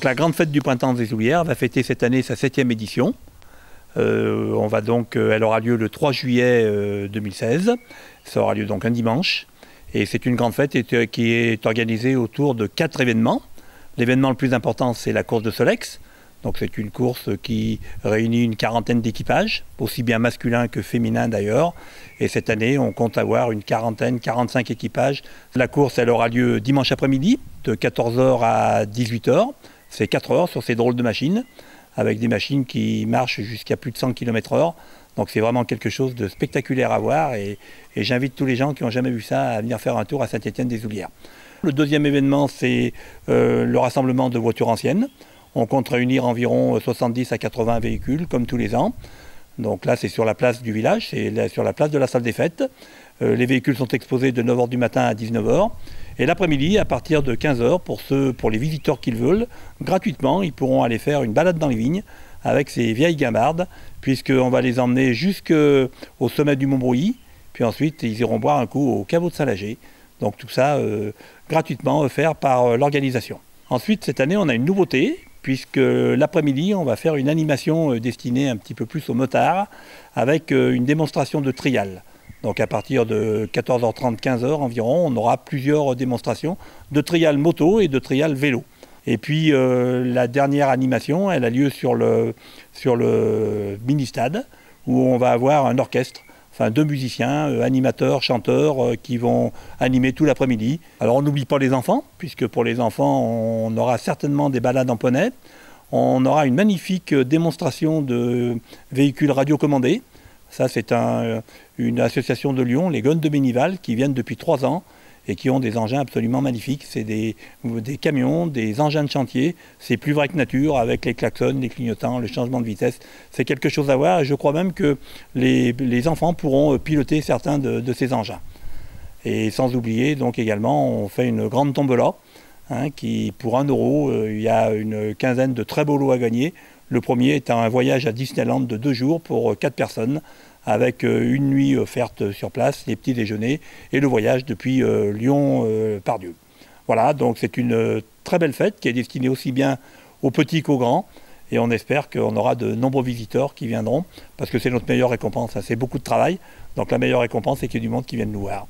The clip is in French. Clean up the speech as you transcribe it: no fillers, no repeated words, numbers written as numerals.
La grande fête du printemps des Houlières va fêter cette année sa 7e édition. Elle aura lieu le 3 juillet 2016. Ça aura lieu donc un dimanche. Et c'est une grande fête qui est organisée autour de 4 événements. L'événement le plus important, c'est la course de Solex. Donc c'est une course qui réunit une quarantaine d'équipages, aussi bien masculins que féminins d'ailleurs. Et cette année, on compte avoir une quarantaine, 45 équipages. La course, elle aura lieu dimanche après-midi, de 14h à 18h. C'est 4 heures sur ces drôles de machines, avec des machines qui marchent jusqu'à plus de 100 km/h. Donc c'est vraiment quelque chose de spectaculaire à voir. Et j'invite tous les gens qui n'ont jamais vu ça à venir faire un tour à Saint-Étienne-des-Houlières. Le deuxième événement, c'est le rassemblement de voitures anciennes. On compte réunir environ 70 à 80 véhicules, comme tous les ans. Donc là, c'est sur la place du village, c'est sur la place de la salle des fêtes. Les véhicules sont exposés de 9h du matin à 19h. Et l'après-midi, à partir de 15h, pour les visiteurs qui le veulent, gratuitement, ils pourront aller faire une balade dans les vignes avec ces vieilles guimbardes, puisqu'on va les emmener jusqu'au sommet du Mont-Brouilly. Puis ensuite, ils iront boire un coup au caveau de Saint-Lager. Donc tout ça, gratuitement offert par l'organisation. Ensuite, cette année, on a une nouveauté, puisque l'après-midi, on va faire une animation destinée un petit peu plus aux motards, avec une démonstration de trial. Donc à partir de 14h30, 15h environ, on aura plusieurs démonstrations de trial moto et de trial vélo. Et puis la dernière animation, elle a lieu sur le mini-stade, où on va avoir un orchestre. Enfin, 2 musiciens, animateurs, chanteurs, qui vont animer tout l'après-midi. Alors on n'oublie pas les enfants, puisque pour les enfants, on aura certainement des balades en poney. On aura une magnifique démonstration de véhicules radiocommandés. Ça, c'est une association de Lyon, les Gones de Bénival, qui viennent depuis 3 ans et qui ont des engins absolument magnifiques. C'est des camions, des engins de chantier. C'est plus vrai que nature, avec les klaxons, les clignotants, le changement de vitesse. C'est quelque chose à voir et je crois même que les enfants pourront piloter certains de ces engins. Et sans oublier, donc également, on fait une grande tombola, qui, pour 1 €, il y a une quinzaine de très beaux lots à gagner. Le premier est un voyage à Disneyland de 2 jours pour 4 personnes, avec une nuit offerte sur place, les petits déjeuners et le voyage depuis Lyon-Pardieu. Voilà, donc c'est une très belle fête qui est destinée aussi bien aux petits qu'aux grands. Et on espère qu'on aura de nombreux visiteurs qui viendront, parce que c'est notre meilleure récompense. C'est beaucoup de travail, donc la meilleure récompense, c'est qu'il y ait du monde qui vienne nous voir.